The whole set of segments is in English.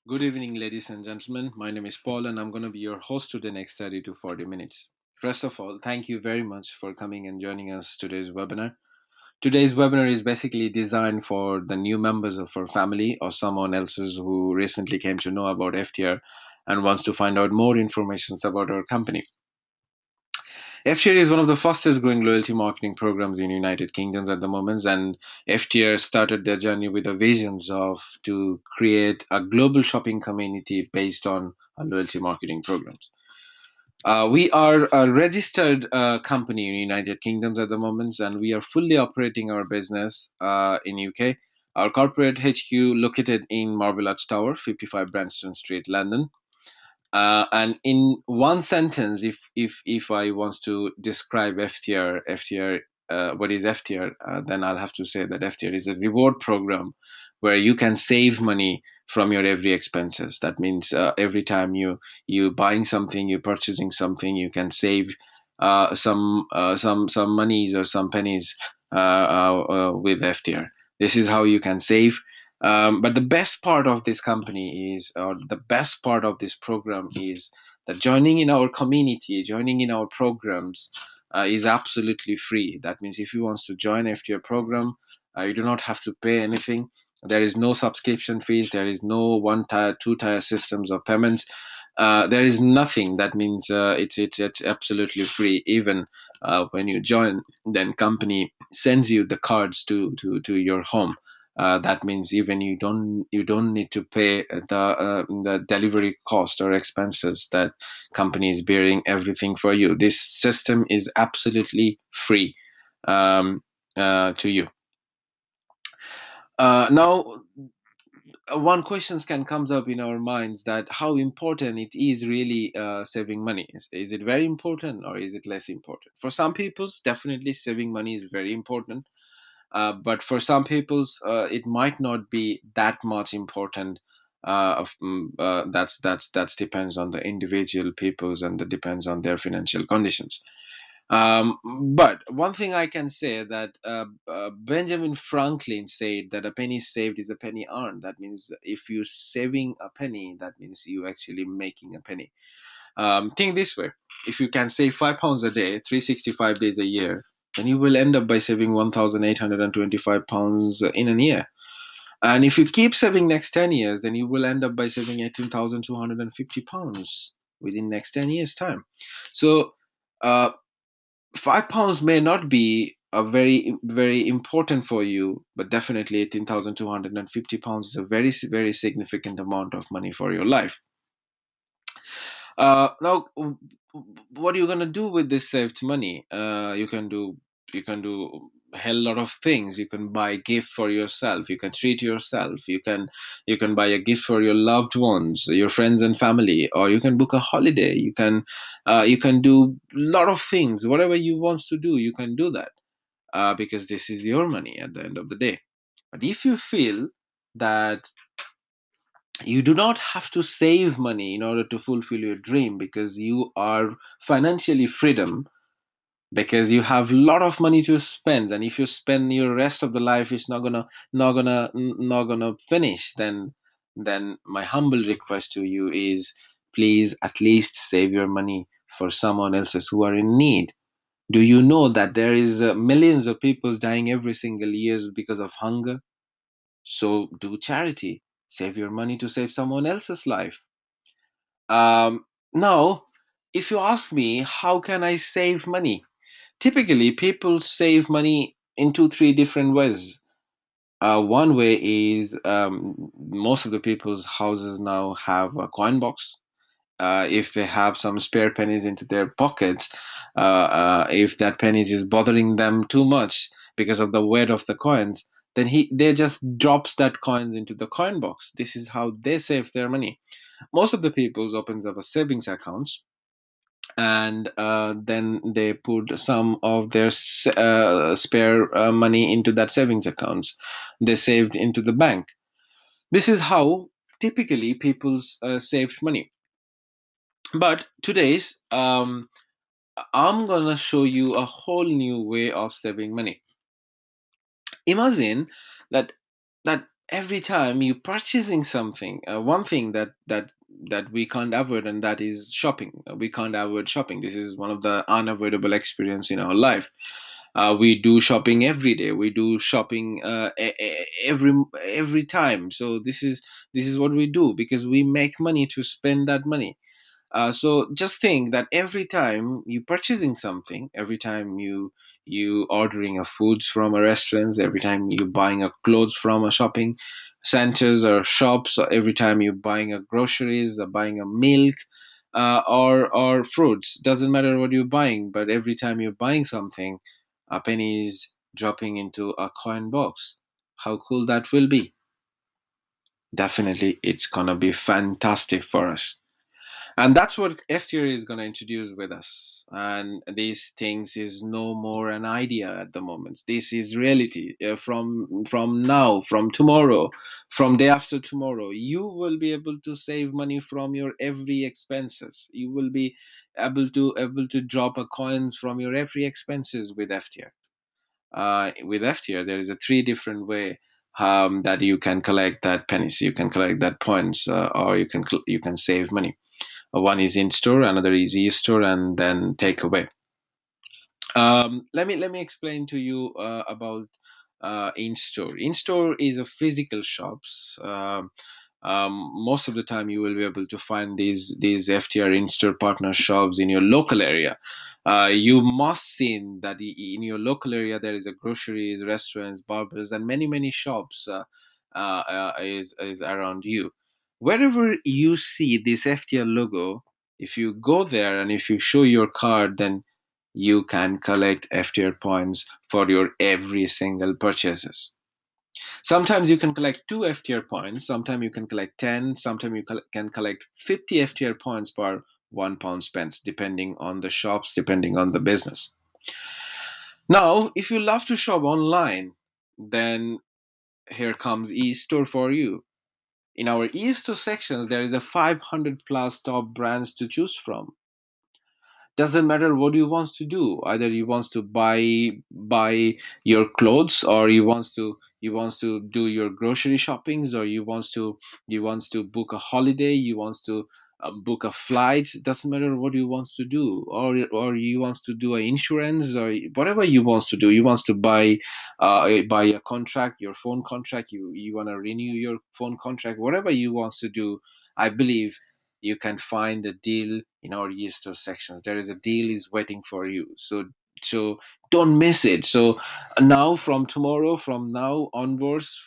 Good evening, ladies and gentlemen. My name is Paul, and I'm going to be your host to the next 30 to 40 minutes. First of all, thank you very much for coming and joining us today's webinar. Today's webinar is basically designed for the new members of our family or someone else's who recently came to know about FTR and wants to find out more information about our company. FTR is one of the fastest growing loyalty marketing programs in United Kingdom at the moment, and FTR started their journey with the visions of to create a global shopping community based on loyalty marketing programs. We are a registered company in United Kingdom at the moment, and we are fully operating our business in UK. Our corporate HQ located in Marble Arch Tower, 55 Branston Street, London. And in one sentence, if I want to describe FTR, what is FTR? Then I'll have to say that FTR is a reward program where you can save money from your every expenses. That means every time you buying something, you purchasing something, you can save some monies or some pennies with FTR. This is how you can save. But the best part of this company is, or the best part of this program is that joining in our community, joining in our programs is absolutely free. That means if you want to join FTR program, you do not have to pay anything. There is no subscription fees. There is no one tier, two tier systems of payments. There is nothing. That means it's absolutely free. Even when you join, then company sends you the cards to your home. That means even you don't need to pay the delivery cost or expenses. That company is bearing everything for you. This system is absolutely free to you. Now, one questions can comes up in our minds that how important it is really saving money. Is it very important or is it less important? For some people's, definitely saving money is very important, but for some people's it might not be that much important. That's depends on the individual people's, and that depends on their financial conditions. But one thing I can say that Benjamin Franklin said that a penny saved is a penny earned. That means if you're saving a penny, that means you actually making a penny. Think this way: if you can save £5 a day, 365 days a year, then you will end up by saving £1,825 in a year. And if you keep saving next 10 years, then you will end up by saving £18,250 within next 10 years time. So uh, £5 may not be a very important for you, but definitely £18,250 is a very significant amount of money for your life. Now, what are you gonna do with this saved money? You can do a hell lot of things. You can buy a gift for yourself. You can treat yourself. You can buy a gift for your loved ones, your friends and family, or you can book a holiday. You can do a lot of things. Whatever you want to do, you can do that because this is your money at the end of the day. But if you feel that you do not have to save money in order to fulfill your dream because you are financially freedom, because you have a lot of money to spend, and if you spend your rest of the life it's not gonna finish, then my humble request to you is, please at least save your money for someone else's who are in need. Do you know that there is millions of people dying every single year because of hunger? So do charity. Save your money to save someone else's life. Now, if you ask me, how can I save money? Typically, people save money in two, three different ways. One way is most of the people's houses now have a coin box. If they have some spare pennies into their pockets, if that pennies is bothering them too much because of the weight of the coins, then they just drops that coins into the coin box. This is how they save their money. Most of the people's opens up a savings accounts, and then they put some of their spare money into that savings accounts they saved into the bank. This is how typically people's saved money. But today's I'm gonna show you a whole new way of saving money. Imagine that that every time you purchasing something, one thing that we can't avoid, and that is shopping. We can't avoid shopping. This is one of the unavoidable experience in our life. We do shopping every day. We do shopping every time. So this is what we do because we make money to spend that money. So just think that every time you purchasing something, every time you ordering a foods from a restaurants, every time you buying a clothes from a shopping centers or shops, or every time you buying a groceries or buying a milk, or fruits, doesn't matter what you're buying, but every time you're buying something, a penny is dropping into a coin box. How cool that will be. Definitely, it's gonna be fantastic for us. And that's what FTR is going to introduce with us. And these things is no more an idea at the moment. This is reality. From now, from tomorrow, from day after tomorrow, you will be able to save money from your every expenses. You will be able to drop a coins from your every expenses with FTR. With FTR, there is a three different way that you can collect that pennies. You can collect that points, or you can save money. One is in store, another is e-store, and then takeaway. Let me explain to you about in store. In store is a physical shops. Most of the time, you will be able to find these FTR in store partner shops in your local area. You must see that in your local area there is a groceries, restaurants, barbers, and many shops is around you. Wherever you see this FTR logo, if you go there and if you show your card, then you can collect FTR points for your every single purchases. Sometimes you can collect 2 FTR points, sometimes you can collect 10, sometimes you can collect 50 FTR points per £1 spent, depending on the shops, depending on the business. Now, if you love to shop online, then here comes e-store for you. In our e-store sections, there is a 500 plus top brands to choose from. Doesn't matter what you wants to do, either you wants to buy your clothes, or you wants to do your grocery shoppings, or you wants to book a holiday, you wants to book a flight. Doesn't matter what you wants to do, or you wants to do an insurance, or whatever you wants to do. You wants to buy a contract, your phone contract, you want to renew your phone contract, whatever you wants to do. I believe you can find a deal in our e-store sections. There is a deal is waiting for you. So don't miss it. So now, from tomorrow, from now onwards,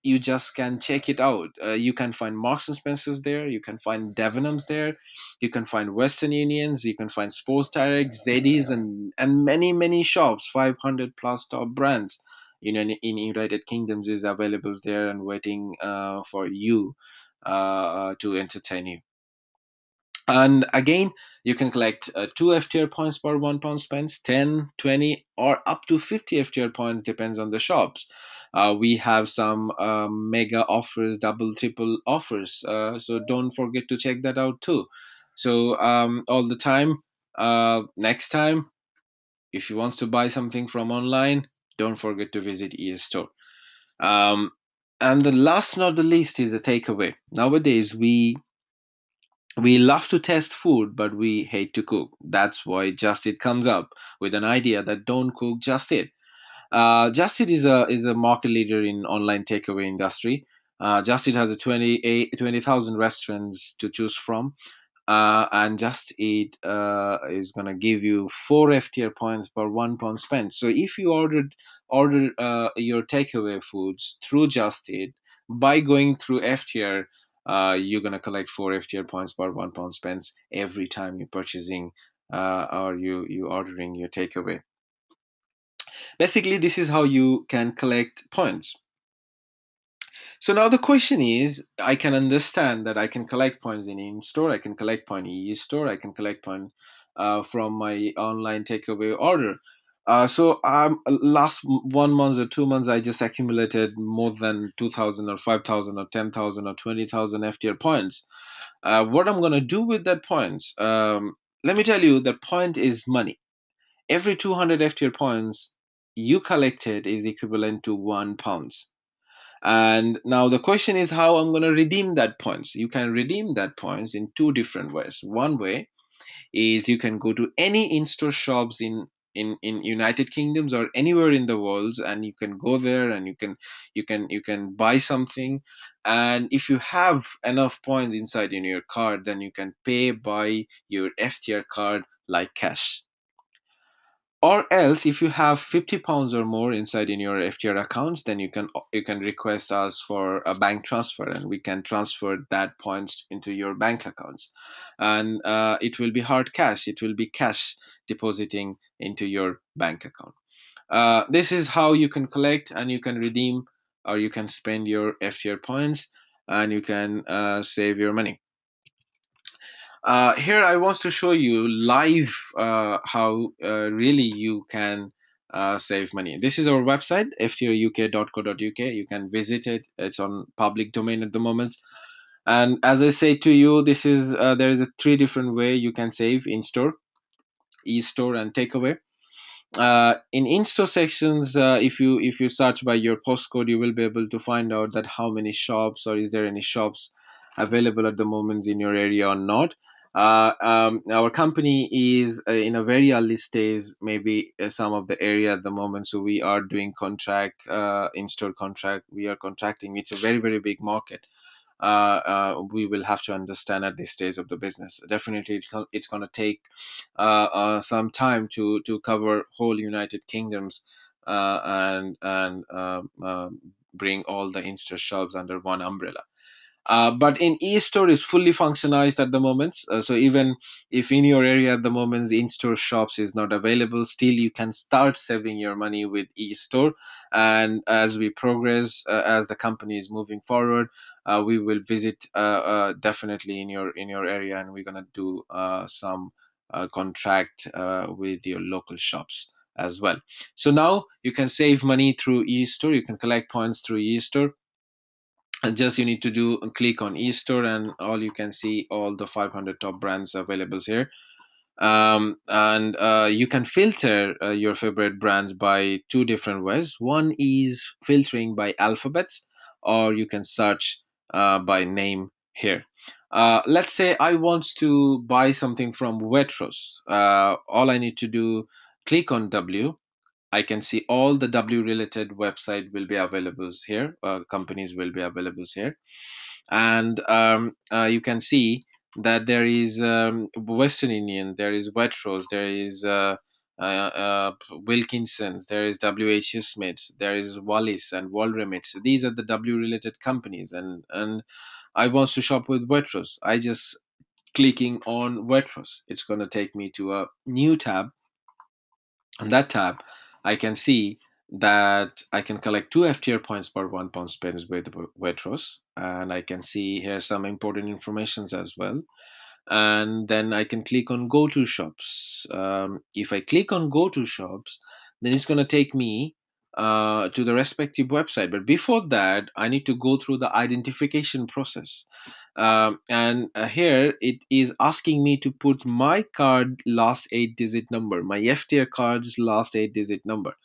you just can check it out. You can find Marks and Spencers there. You can find Debenhams there. You can find Western Unions. You can find Sports Direct, Zeddies, and many shops. 500 plus top brands. In United Kingdoms is available there and waiting for you to entertain you. And again, you can collect 2 FTR points per £1 spent, 10, 20, or up to 50 FTR points, depends on the shops. We have some mega offers, double, triple offers. So don't forget to check that out too. So all the time, next time, if you want to buy something from online, don't forget to visit eStore. Um, and the last not the least is a takeaway. Nowadays, we love to test food, but we hate to cook. That's why Just Eat comes up with an idea that don't cook, just eat. Just Eat is a market leader in online takeaway industry. Just Eat has a 20,000 restaurants to choose from, and Just Eat is gonna give you 4 FTR points per £1 spent. So if you order your takeaway foods through Just Eat by going through FTR, you're gonna collect 4 FTR points per £1 spent every time you're purchasing or you ordering your takeaway. Basically, this is how you can collect points. So now the question is, I can understand that I can collect points in in-store, I can collect point in e-store, I can collect point from my online takeaway order. So last 1 month or 2 months, I just accumulated more than 2,000 or 5,000 or 10,000 or 20,000 FTR points. What I'm gonna do with that points? Let me tell you, that point is money. Every 200 FTR points you collected is equivalent to £1. And now the question is how I'm going to redeem that points. You can redeem that points in two different ways. One way is you can go to any in-store shops in United Kingdoms or anywhere in the world, and you can go there and you can buy something, and if you have enough points inside in your card, then you can pay by your FTR card like cash. Or else, if you have £50 or more inside in your FTR accounts, then you can request us for a bank transfer, and we can transfer that points into your bank accounts, and it will be hard cash. It will be cash depositing into your bank account. This is how you can collect and you can redeem or you can spend your FTR points, and you can save your money. Here I want to show you live how really you can save money. This is our website, ftruk.co.uk. You can visit it. It's on public domain at the moment. And as I say to you, this is there is a three different way you can save: in store, e-store, and takeaway. In in-store sections, if you search by your postcode, you will be able to find out that how many shops or is there any shops available at the moment in your area or not. Our company is in a very early stage, maybe some of the area at the moment, so we are doing contract, in-store contract. We are contracting. It's a very very big market. We will have to understand at this stage of the business. Definitely, it's going to take some time to cover whole United Kingdoms, and bring all the Insta shops under one umbrella. But in e-store is fully functionized at the moment. So even if in your area at the moment the in-store shops is not available, still you can start saving your money with e-store. And as we progress, as the company is moving forward, we will visit definitely in your area, and we're gonna do some contract with your local shops as well. So now you can save money through e-store. You can collect points through e-store, and just you need to do click on e-store, and all you can see all the 500 top brands available here. And you can filter your favorite brands by two different ways. One is filtering by alphabets, or you can search by name here. Let's say I want to buy something from Waitrose. All I need to do, click on W. I can see all the W related website will be available here. Companies will be available here, and you can see that there is Western Union, there is Waitrose, there is Wilkinson's, there is WH Smiths, there is Wallis and Walremits. These are the W related companies, and I want to shop with Waitrose. I just clicking on Waitrose. It's going to take me to a new tab. On that tab, I can see that I can collect two FTR points per £1 spent with Waitrose, and I can see here some important informations as well. And then I can click on Go to Shops. If I click on Go to Shops, then it's going to take me to the respective website. But before that, I need to go through the identification process. And here it is asking me to put my card last 8-digit number, my FTR card's last 8-digit number.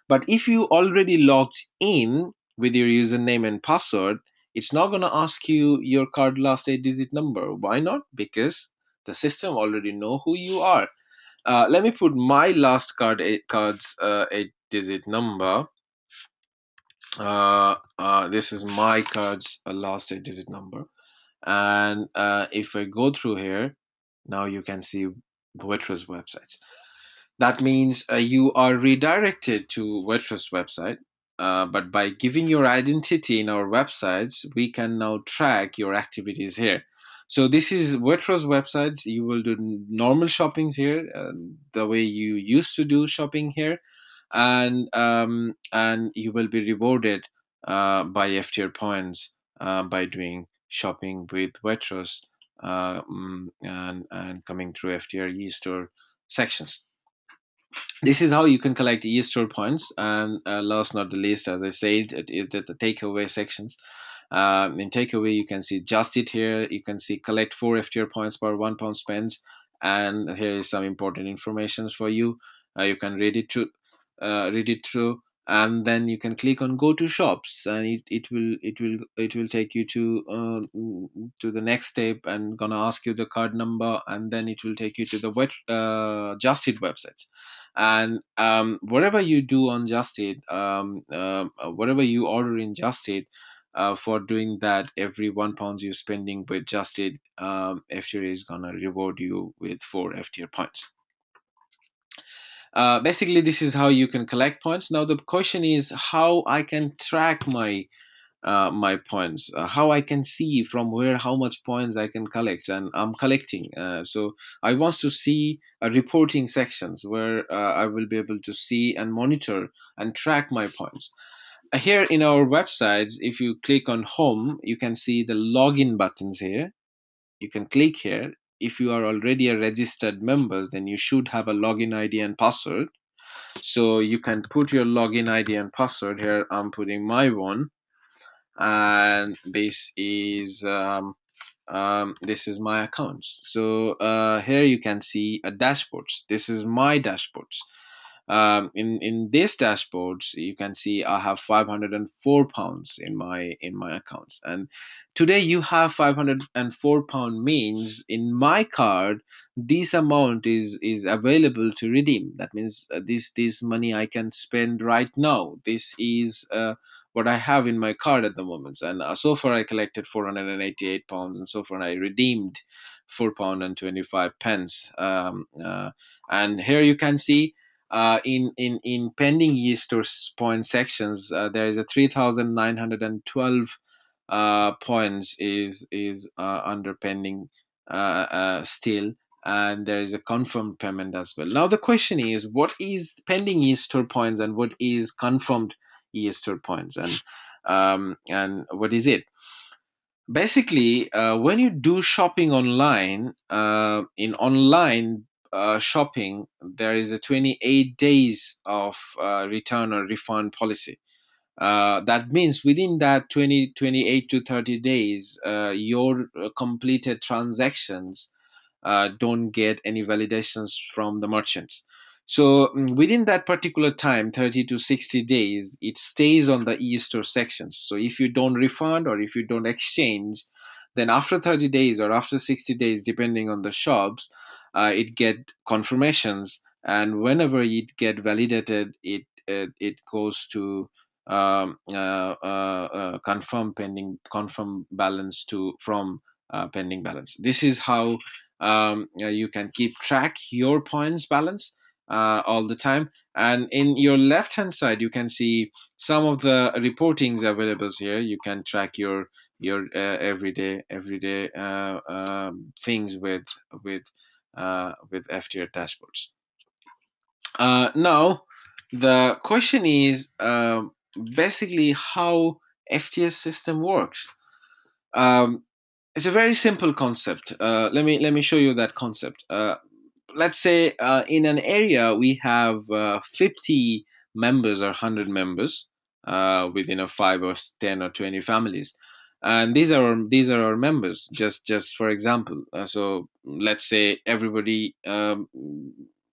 But if you already logged in with your username and password, it's not going to ask you your card last 8-digit number. Why not? Because the system already know who you are. Let me put my last card's 8-digit number. This is my card's last 8-digit number. And if I go through here, now you can see Waitrose websites. That means you are redirected to Waitrose website. But by giving your identity in our websites, we can now track your activities here. So this is Waitrose websites. You will do normal shoppings here, the way you used to do shopping here, and you will be rewarded by FTR points by doing shopping with Waitrose, and coming through FTR e-store sections. This is how you can collect e-store points. And last not the least, as I said, the takeaway sections. In takeaway, you can see just it here. You can see collect 4 FTR points per £1 spent, and here is some important information for you. You can read it through, and then you can click on go to shops, and it will take you to the next step, and gonna ask you the card number, and then it will take you to the Just Eat websites. And whatever you do on Just Eat, whatever you order in Just Eat, for doing that, every £1 you're spending with Just Eat, FTR is gonna reward you with 4 FTR points. Basically, this is how you can collect points. Now the question is how I can track my points, how I can see from where how much points I can collect, and I'm collecting. So I want to see reporting sections where I will be able to see and monitor and track my points. Here in our websites, if you click on home, you can see the login buttons here. You can click here. If you are already a registered member, then you should have a login ID and password. So you can put your login ID and password here. I'm putting my one, and this is my account. So here you can see a dashboards. This is my dashboards. In this dashboards, you can see I have £504 in my accounts, and today you have £504 means in my card this amount is available to redeem. That means this money I can spend right now. This is what I have in my card at the moment, and so far I collected £488, and so far I redeemed £4.25. And here you can see in pending e-store point sections, there is a 3,912 points is under pending still, and there is a confirmed payment as well. Now the question is, what is pending e-store points and what is confirmed e-store points, and what is it? Basically, when you do shopping online, in online shopping, there is a 28 days of return or refund policy. That means within that 28 to 30 days, your completed transactions don't get any validations from the merchants. So within that particular time, 30 to 60 days, it stays on the e-store sections. So if you don't refund or if you don't exchange, then after 30 days or after 60 days, depending on the shops, it get confirmations, and whenever it get validated, it goes to confirm balance to from pending balance. This is how you can keep track your points balance all the time. And in your left hand side, you can see some of the reportings available here. You can track your everyday things with FTR dashboards. Now the question is basically how FTS system works. Um, it's a very simple concept. Let me show you that concept. Let's say in an area we have 50 members or 100 members within a 5 or 10 or 20 families, and these are our members. Just for example, so let's say everybody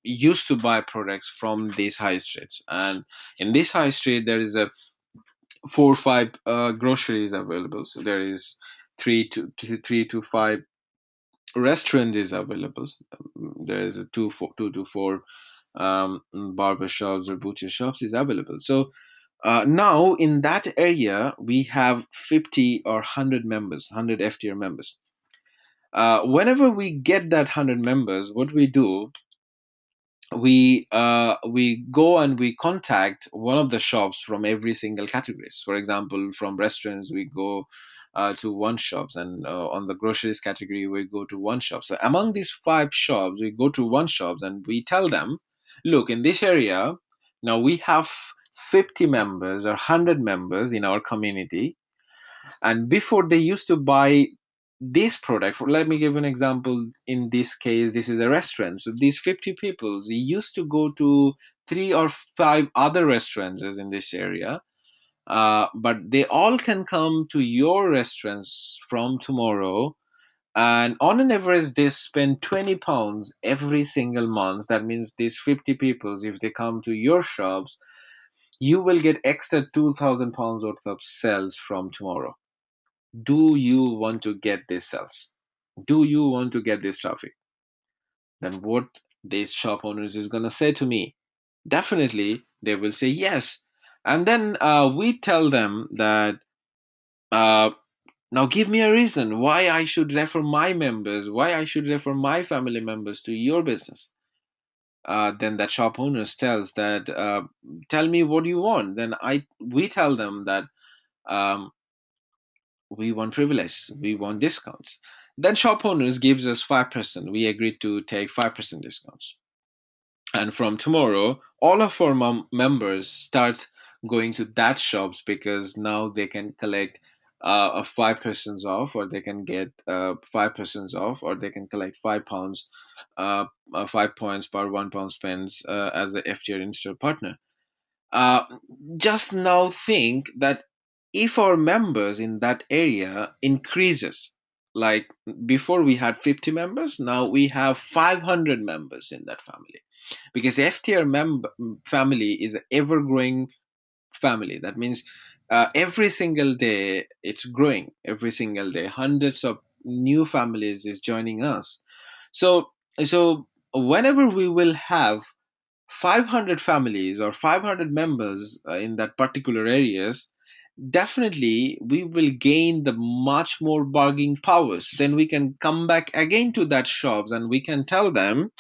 used to buy products from these high streets, and in this high street there is a 4 or 5 groceries available. So there is 3 to 5 restaurant is available. There is a two to four barber shops or butcher shops is available. So now in that area we have 50 or 100 members, 100 FTR members. Whenever we get that 100 members, what we do, we go and we contact one of the shops from every single categories. For example, from restaurants we go to one shops, and on the groceries category we go to one shop. So among these 5 shops we go to one shops and we tell them, look, in this area now we have 50 members or 100 members in our community, and before they used to buy this product. Let me give an example. In this case, this is a restaurant, so these 50 people, they used to go to 3 or 5 other restaurants in this area, but they all can come to your restaurants from tomorrow, and on an average they spend £20 every single month. That means these 50 people, if they come to your shops, You will get extra 2,000 pounds worth of sales from tomorrow. Do you want to get these sales? Do you want to get this traffic? Then what these shop owners is going to say to me? Definitely, they will say yes. And then we tell them that uh, now give me a reason why I should refer my members, why I should refer my family members to your business. Then that shop owners tells that tell me what you want. Then I we tell them that um, we want privilege, we want discounts. Then shop owners gives us 5%. We agreed to take 5% discounts. And from tomorrow, all of our members start going to that shops because now they can collect a 5% off, or they can get 5% off, or they can collect £5, 5 points per £1 spends as a FTR in-store partner. Uh, just now think that if our members in that area increases, like before we had 50 members, now we have 500 members in that family, because FTR family is an ever growing family. That means every single day it's growing. Every single day hundreds of new families is joining us. So so whenever we will have 500 families or 500 members in that particular areas, definitely we will gain the much more bargaining powers. Then we can come back again to that shops and we can tell them,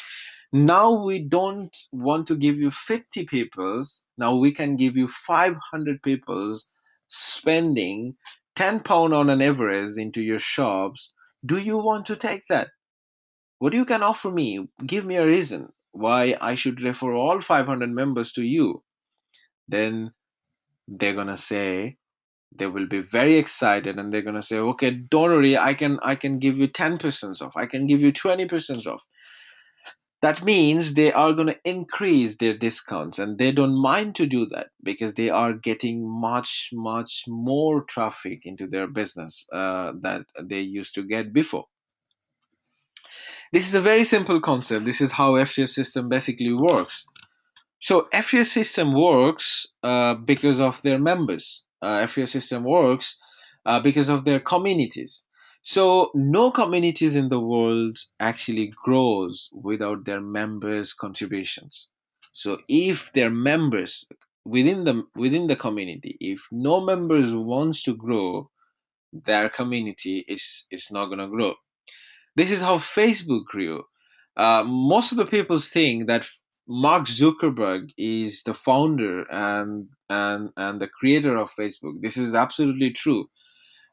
now we don't want to give you 50 peoples. Now we can give you 500 peoples spending £10 on an average into your shops. Do you want to take that? What you can offer me? Give me a reason why I should refer all 500 members to you. Then they're gonna say, they will be very excited and they're gonna say, okay, don't worry, I can give you 10% off. I can give you 20% off. That means they are going to increase their discounts, and they don't mind to do that because they are getting much more traffic into their business that they used to get before. This is a very simple concept. This is how FTS system basically works. So FTS system works because of their members. FTS system works because of their communities. So no communities in the world actually grows without their members' contributions. So if their members within the community, if no members wants to grow, their community is not gonna grow. This is how Facebook grew. Most of the people think that Mark Zuckerberg is the founder and the creator of Facebook. This is absolutely true.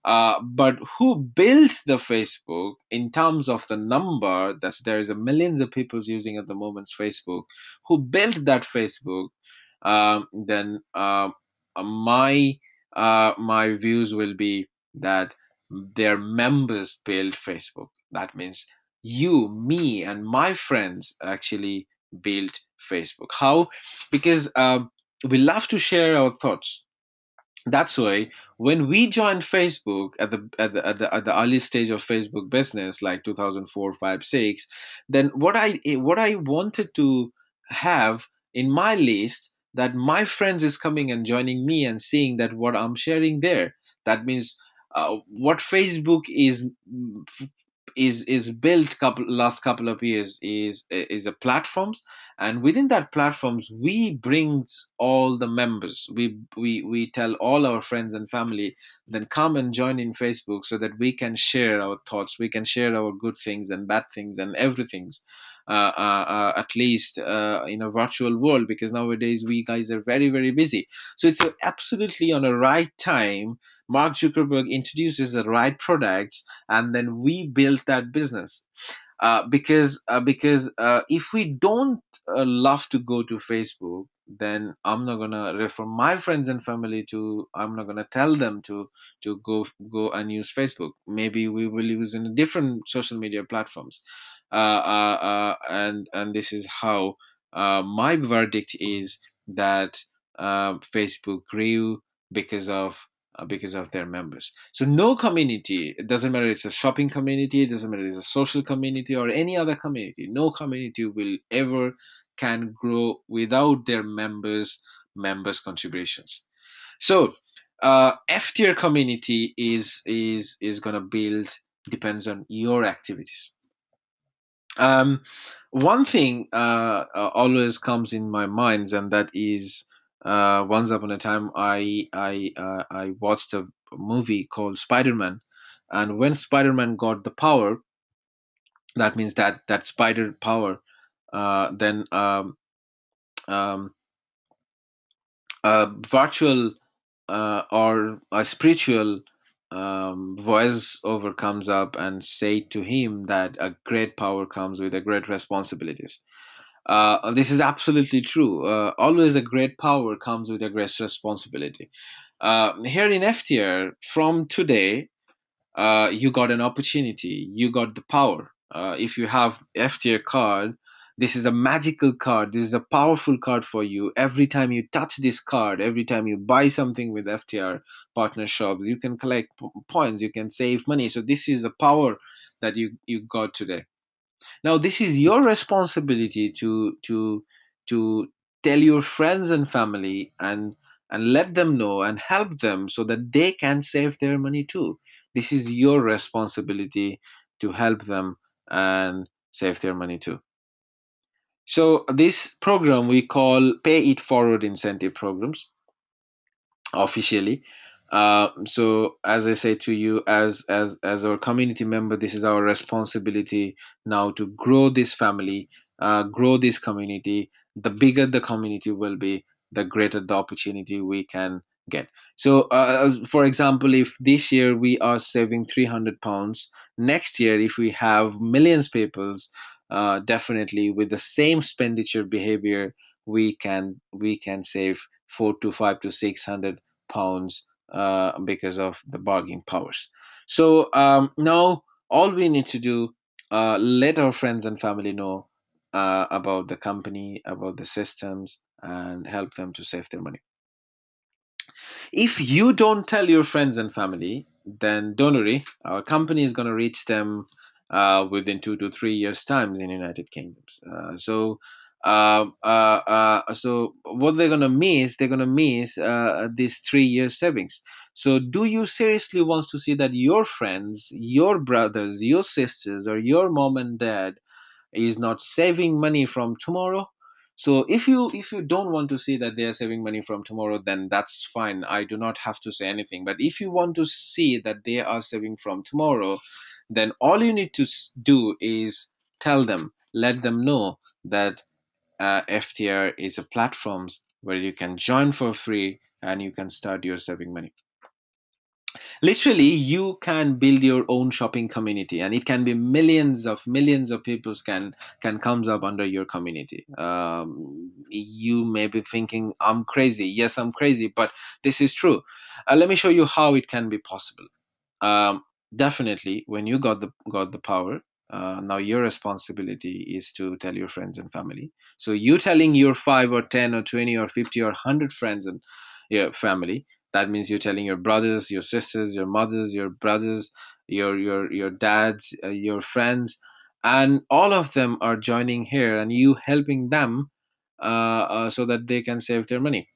But who built the Facebook in terms of the number? That's there is a millions of people using at the moment Facebook. Who built that Facebook? Then my views will be that their members built Facebook. That means you, me, and my friends actually built Facebook. How? Because we love to share our thoughts. That's why when we joined Facebook at the early stage of Facebook business, like 2004, 5, 6, then what I wanted to have in my list, that my friends is coming and joining me and seeing that what I'm sharing there. That means what Facebook is built last couple of years is a platforms, and within that platforms we bring all the members. We tell all our friends and family, then come and join in Facebook so that we can share our thoughts, we can share our good things and bad things and everything, at least in a virtual world, because nowadays we guys are very busy. So it's absolutely on a right time Mark Zuckerberg introduces the right products, and then we built that business. Because if we don't love to go to Facebook, then I'm not gonna refer my friends and family to. I'm not gonna tell them to go and use Facebook. Maybe we will use in different social media platforms. And this is how my verdict is that Facebook grew because of their members. So no community, it doesn't matter it's a shopping community, it doesn't matter it's a social community or any other community, no community will ever can grow without their members members' contributions. So, FTR community is gonna build depends on your activities. Um, One thing always comes in my mind, and that is, once upon a time I watched a movie called Spider-Man, and when Spider-Man got the power, that means that spider power, then um, a virtual or a spiritual voice over comes up and say to him that a great power comes with a great responsibilities. This is absolutely true. Always a great power comes with a great responsibility. Here in FTR, from today, you got an opportunity, you got the power. If you have FTR card, this is a magical card, this is a powerful card for you. Every time you touch this card, every time you buy something with FTR partner shops, you can collect points, you can save money. So this is the power that you got today. Now this is your responsibility to tell your friends and family and let them know and help them so that they can save their money too. This is your responsibility to help them and save their money too. So this program we call pay it forward incentive programs officially. So as I say to you, as our community member, this is our responsibility now to grow this family, grow this community. The bigger the community will be, the greater the opportunity we can get. So for example, if this year we are saving £300, next year if we have millions peoples, definitely with the same expenditure behavior, we can save 4 to 5 to 600 pounds because of the bargaining powers. So now all we need to do, let our friends and family know about the company, about the systems, and help them to save their money. If you don't tell your friends and family, then don't worry. Our company is going to reach them within 2 to 3 years' times in United Kingdoms. So what they're going to miss, they're going to miss these 3 years savings. So do you seriously want to see that your friends, your brothers, your sisters, or your mom and dad is not saving money from tomorrow? So if you don't want to see that they are saving money from tomorrow, then that's fine, I do not have to say anything. But if you want to see that they are saving from tomorrow, then all you need to do is tell them, let them know that FTR is a platform where you can join for free and you can start your saving money. Literally, you can build your own shopping community, and it can be millions of people can comes up under your community. You may be thinking I'm crazy. Yes, I'm crazy, but this is true. Let me show you how it can be possible. um, Definitely, when you got the power, now your responsibility is to tell your friends and family. So you telling your 5 or 10 or 20 or 50 or 100 friends and your family, that means you're telling your brothers, your sisters, your mothers, your brothers, your dads, your friends, and all of them are joining here and you helping them so that they can save their money.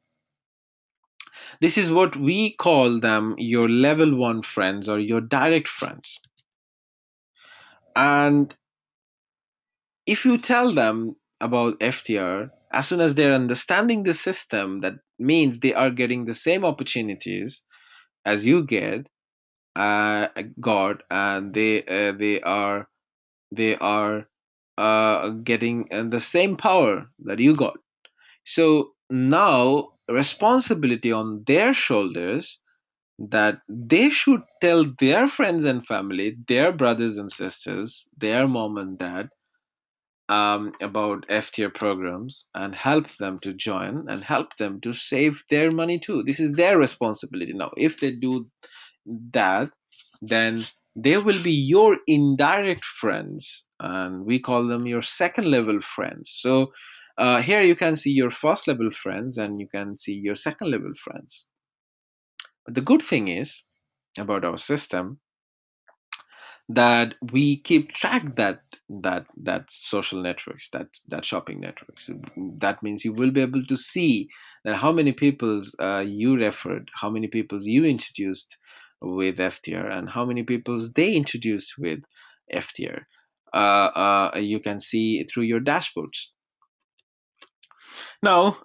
This is what we call them, your level one friends or your direct friends. And if you tell them about FTR, as soon as they're understanding the system, that means they are getting the same opportunities as you uh, got, and they are getting the same power that you got. So now responsibility on their shoulders, that they should tell their friends and family, their brothers and sisters, their mom and dad, about FTR programs and help them to join and help them to save their money too. This is their responsibility. Now, if they do that, then they will be your indirect friends, and we call them your second level friends. So here you can see your first level friends and you can see your second level friends. But the good thing is about our system, that we keep track that social networks, that shopping networks. That means you will be able to see that how many people's you referred, how many people's you introduced with FTR, and how many people's they introduced with FTR. You can see through your dashboards. Now,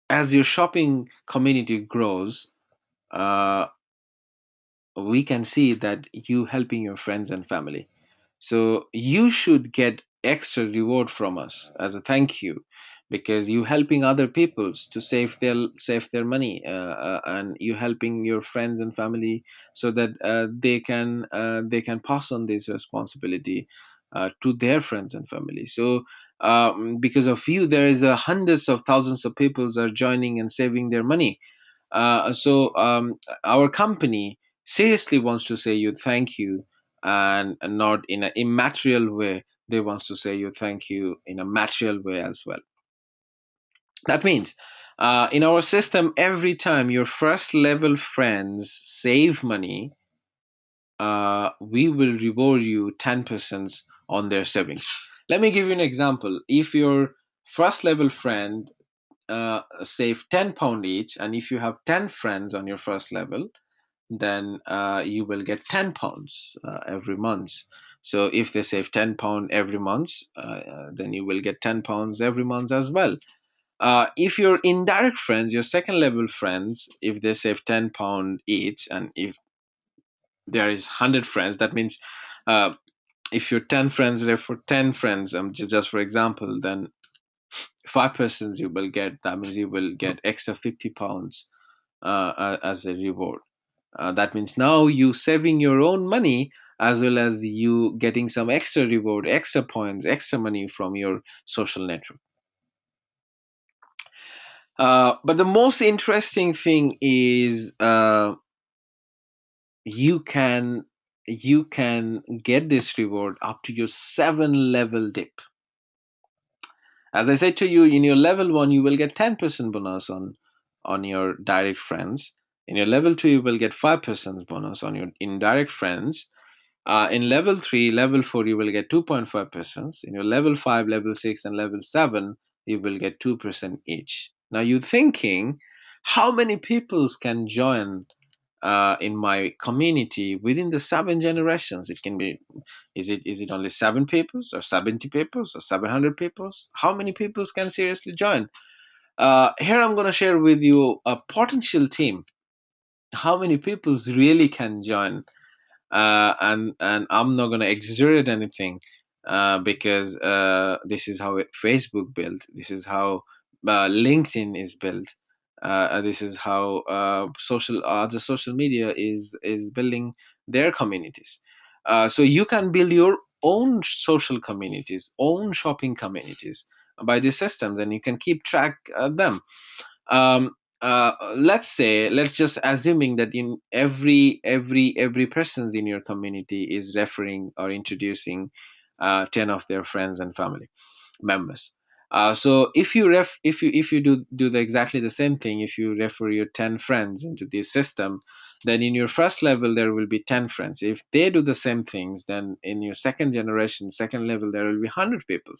as your shopping community grows, uh, we can see that you helping your friends and family. So you should get extra reward from us as a thank you, because you helping other peoples to save their money, and you helping your friends and family so that they can pass on this responsibility to their friends and family. So because of you, there is hundreds of thousands of peoples are joining and saving their money. Our company seriously wants to say you thank you, and not in an immaterial way. They wants to say you thank you in a material way as well. That means in our system, every time your first level friends save money, we will reward you 10% on their savings. Let me give you an example. If your first level friend save £10 each, and if you have 10 friends on your first level, then you will get £10 every month. So if they save £10 every month, then you will get £10 every month as well. If your indirect friends, your second level friends, if they save £10 each, and if there is 100 friends, that means if your 10 friends refer 10 friends, just for example, then 5% you will get. That means you will get extra £50 as a reward. That means now you saving your own money, as well as you getting some extra reward, extra points, extra money from your social network. But the most interesting thing is you can you can get this reward up to your 7 level dip. As I said to you, in your level 1 you will get 10% bonus on your direct friends. In your level 2 you will get 5% bonus on your indirect friends. In level 3, level 4, you will get 2.5%. In your level 5, level 6, and level 7, you will get 2% each. Now you're thinking, how many people can join in my community within the 7 generations? It can be, is it only 7 people, or 70 people, or 700 people? How many people can seriously join? Here I'm going to share with you a potential team. How many people really can join? And I'm not gonna exaggerate anything, because this is how Facebook built. This is how LinkedIn is built. This is how other social media is building their communities. So you can build your own social communities, own shopping communities by these systems, and you can keep track them. Let's just assuming that in every persons in your community is referring or introducing 10 of their friends and family members. So if you do exactly the same thing, if you refer your 10 friends into this system, then in your first level there will be 10 friends. If they do the same things, then in your second generation, second level, there will be 100 people.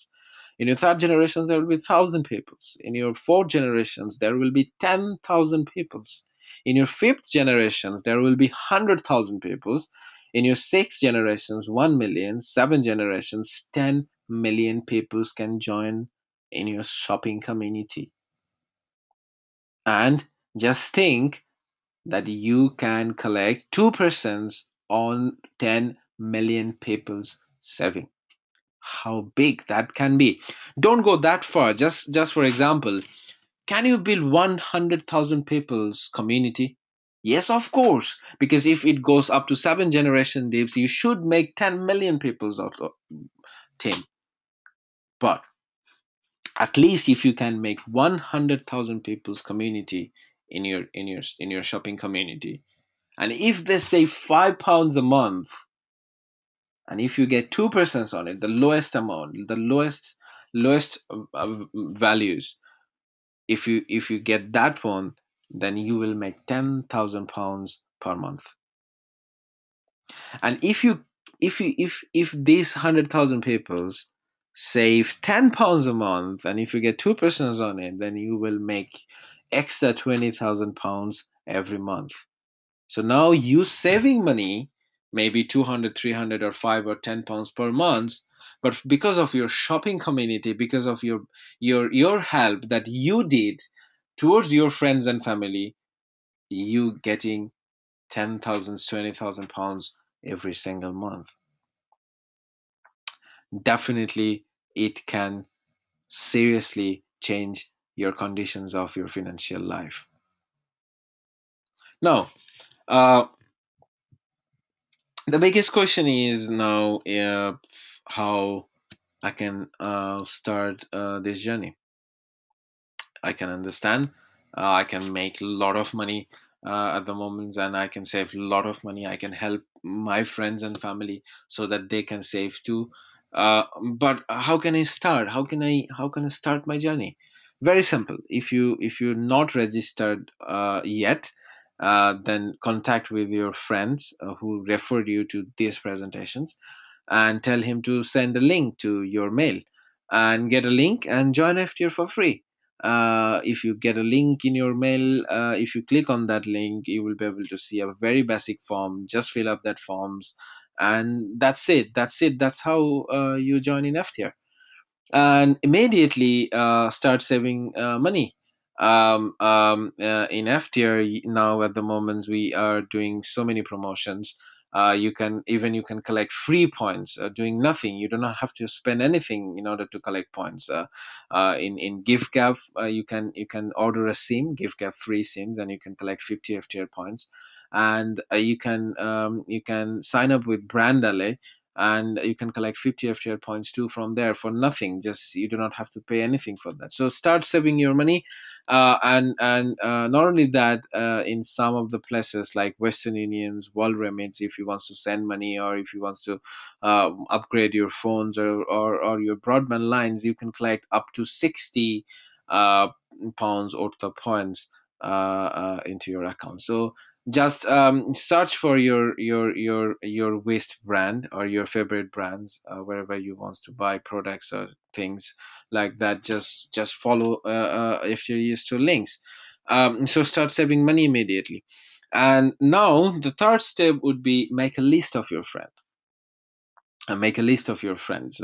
In your third generations, there will be 1,000 peoples. In your fourth generations, there will be 10,000 peoples. In your fifth generations, there will be 100,000 peoples. In your sixth generations, 1 million. Seven generations, 10 million peoples can join in your shopping community. And just think that you can collect 2% on 10 million people's saving. How big that can be. Don't go that far. Just for example, can you build 100,000 people's community? Yes, of course. Because if it goes up to 7 generation dips, you should make 10 million people's out of team. But at least if you can make 100,000 people's community in your shopping community, and if they save £5 a month, and if you get 2% on it, the lowest amount, the lowest values, if you get that one, then you will make £10,000 per month. And if these 100,000 peoples save £10 a month, and if you get two persons on it, then you will make extra £20,000 every month. So now you saving money, maybe 200, 300, or 5 or £10 per month, but because of your shopping community, because of your help that you did towards your friends and family, you getting 10,000, £20,000 every single month. Definitely, it can seriously change your conditions of your financial life. Now, uh, the biggest question is now, how I can start this journey. I can understand. I can make a lot of money at the moment, and I can save a lot of money. I can help my friends and family so that they can save too. But how can I start? How can I start my journey? Very simple. If you're not registered yet, then contact with your friends who referred you to these presentations, and tell him to send a link to your mail, and get a link and join FTR for free. If you get a link in your mail, if you click on that link, you will be able to see a very basic form. Just fill up that forms, and that's it. That's how you join in FTR, and immediately start saving money. In FTR now at the moment we are doing so many promotions. You can collect free points doing nothing. You do not have to spend anything in order to collect points. In gift you can order a sim, gift free sims, and you can collect 50 FTR points. And you can sign up with Brand Alley, and you can collect 50 FTR points too from there for nothing. Just you do not have to pay anything for that. So start saving your money, and not only that, in some of the places like Western Unions, World Remits, if you want to send money, or if you want to upgrade your phones, or your broadband lines, you can collect up to 60 uh, pounds or the points into your account. So just search for your waste brand or your favorite brands wherever you want to buy products or things like that. Just follow if you're used to links. So start saving money immediately. And now the third step would be make a list of your friends. Make a list of your friends,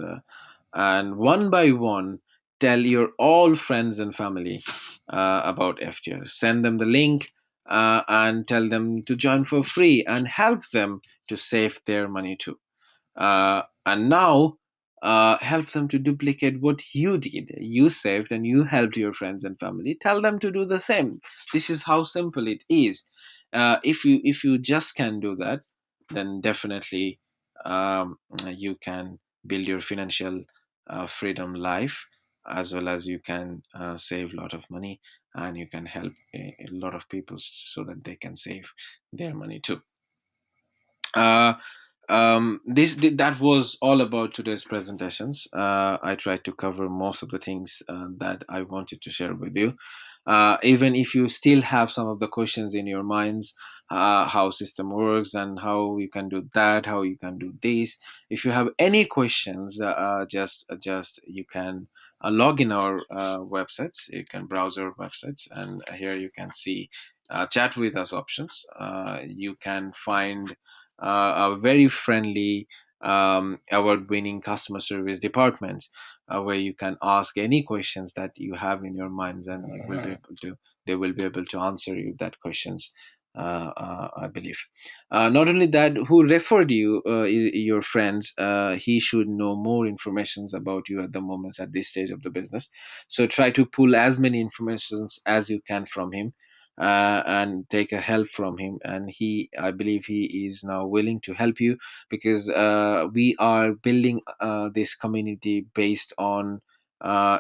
and one by one tell your all friends and family about FTR. Send them the link, and tell them to join for free, and help them to save their money too. And now help them to duplicate what you did. You saved and you helped your friends and family. Tell them to do the same. This is how simple it is. If you just can do that, then definitely you can build your financial freedom life, as well as you can save a lot of money, and you can help a lot of people so that they can save their money too. uh, that was all about today's presentations. I tried to cover most of the things that I wanted to share with you. Even if you still have some of the questions in your minds, how system works and how you can do that, how you can do this. If you have any questions, just you can log in our websites. You can browse our websites, and here you can see chat with us options. You can find a very friendly award-winning customer service departments, where you can ask any questions that you have in your minds, and they will be able to answer you that questions. I believe. Not only that, who referred you, your friends, he should know more informations about you at the moment at this stage of the business. So try to pull as many informations as you can from him, and take a help from him. And I believe he is now willing to help you, because we are building this community based on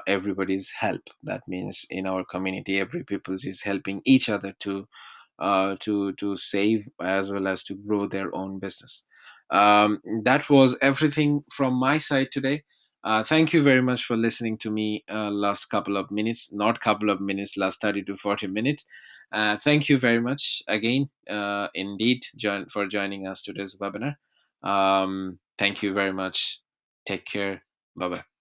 everybody's help. That means in our community every people is helping each other to save as well as to grow their own business. That was everything from my side today. Thank you very much for listening to me last couple of minutes, not couple of minutes, last 30 to 40 minutes. Thank you very much again, indeed, for joining us today's webinar. Thank you very much. Take care. Bye bye.